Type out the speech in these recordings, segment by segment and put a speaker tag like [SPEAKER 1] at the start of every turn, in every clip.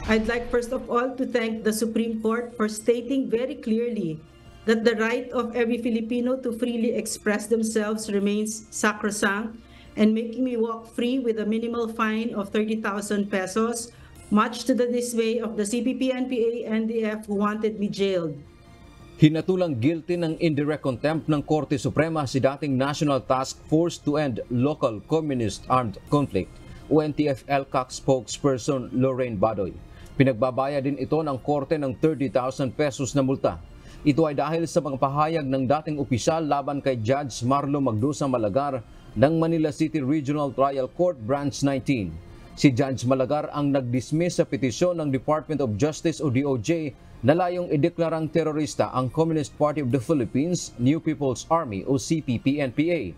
[SPEAKER 1] I'd like first of all to thank the Supreme Court for stating very clearly that the right of every Filipino to freely express themselves remains sacrosanct, and making me walk free with a minimal fine of 30,000 pesos, much to the dismay of the CPP, NPA, NDF who wanted me jailed.
[SPEAKER 2] Hinatulang guilty ng indirect contempt ng Korte Suprema si dating National Task Force to End Local Communist Armed Conflict o NTF-ELCAC spokesperson Lorraine Badoy. Pinagbabaya din ito ng Korte ng 30,000 pesos na multa. Ito ay dahil sa mga pahayag ng dating opisyal laban kay Judge Marlo Magdusa Malagar ng Manila City Regional Trial Court Branch 19. Si Judge Malagar ang nag-dismiss sa petisyon ng Department of Justice o DOJ na layong ideklarang terorista ang Communist Party of the Philippines, New People's Army o CPP-NPA.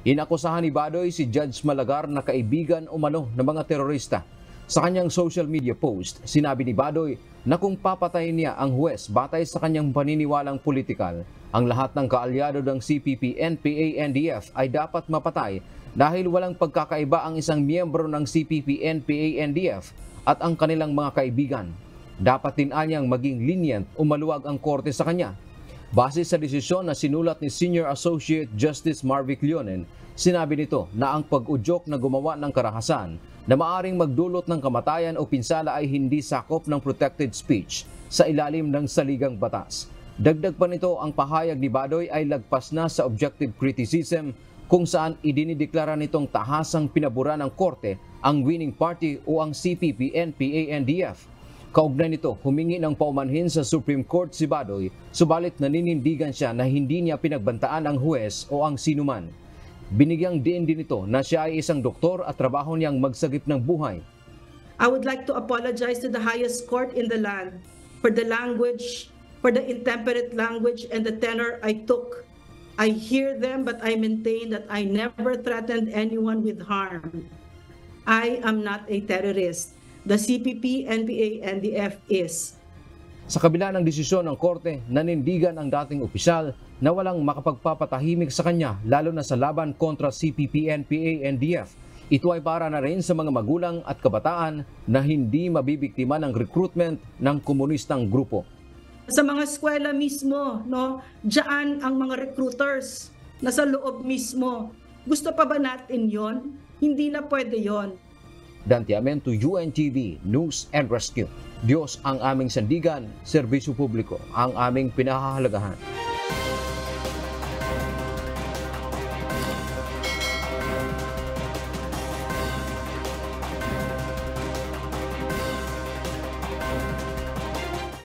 [SPEAKER 2] Inakusahan ni Badoy si Judge Malagar na kaibigan umano ng mga terorista. Sa kanyang social media post, sinabi ni Badoy na kung papatayin niya ang huwes batay sa kanyang paniniwalang politikal, ang lahat ng kaalyado ng CPP, NPA, NDF ay dapat mapatay dahil walang pagkakaiba ang isang miyembro ng CPP, NPA, NDF at ang kanilang mga kaibigan. Dapat din anyang maging lenient o maluwag ang korte sa kanya. Base sa desisyon na sinulat ni Senior Associate Justice Marvic Leonen, sinabi nito na ang pag-udyok na gumawa ng karahasan na maaring magdulot ng kamatayan o pinsala ay hindi sakop ng protected speech sa ilalim ng saligang batas. Dagdag pa nito, ang pahayag ni Badoy ay lagpas na sa objective criticism kung saan idinideklara nitong tahasang pinabura ng korte ang winning party o ang CPP, NPA, NDF. Kaugnay nito, humingi ng paumanhin sa Supreme Court si Badoy, subalit naninindigan siya na hindi niya pinagbantaan ang huwes o ang sinuman. Binigyang diin din ito na siya ay isang doktor at trabaho niyang magsagip ng buhay.
[SPEAKER 1] I would like to apologize to the highest court in the land for the language, for the intemperate language and the tenor I took. I hear them, but I maintain that I never threatened anyone with harm. I am not a terrorist. The CPP, NPA, NDF is.
[SPEAKER 2] Sa kabila ng desisyon ng korte, nanindigan ang dating opisyal na walang makapagpapatahimik sa kanya lalo na sa laban kontra CPP, NPA, NDF. Ito ay para na rin sa mga magulang at kabataan na hindi mabibiktima ng recruitment ng komunistang grupo.
[SPEAKER 1] Sa mga eskwela mismo, no, diyan ang mga recruiters, nasa loob mismo. Gusto pa ba natin yon? Hindi na pwede yon.
[SPEAKER 2] Dantiamento, UNTV, News and Rescue. Diyos ang aming sandigan, serbisyo publiko ang aming pinahahalagahan.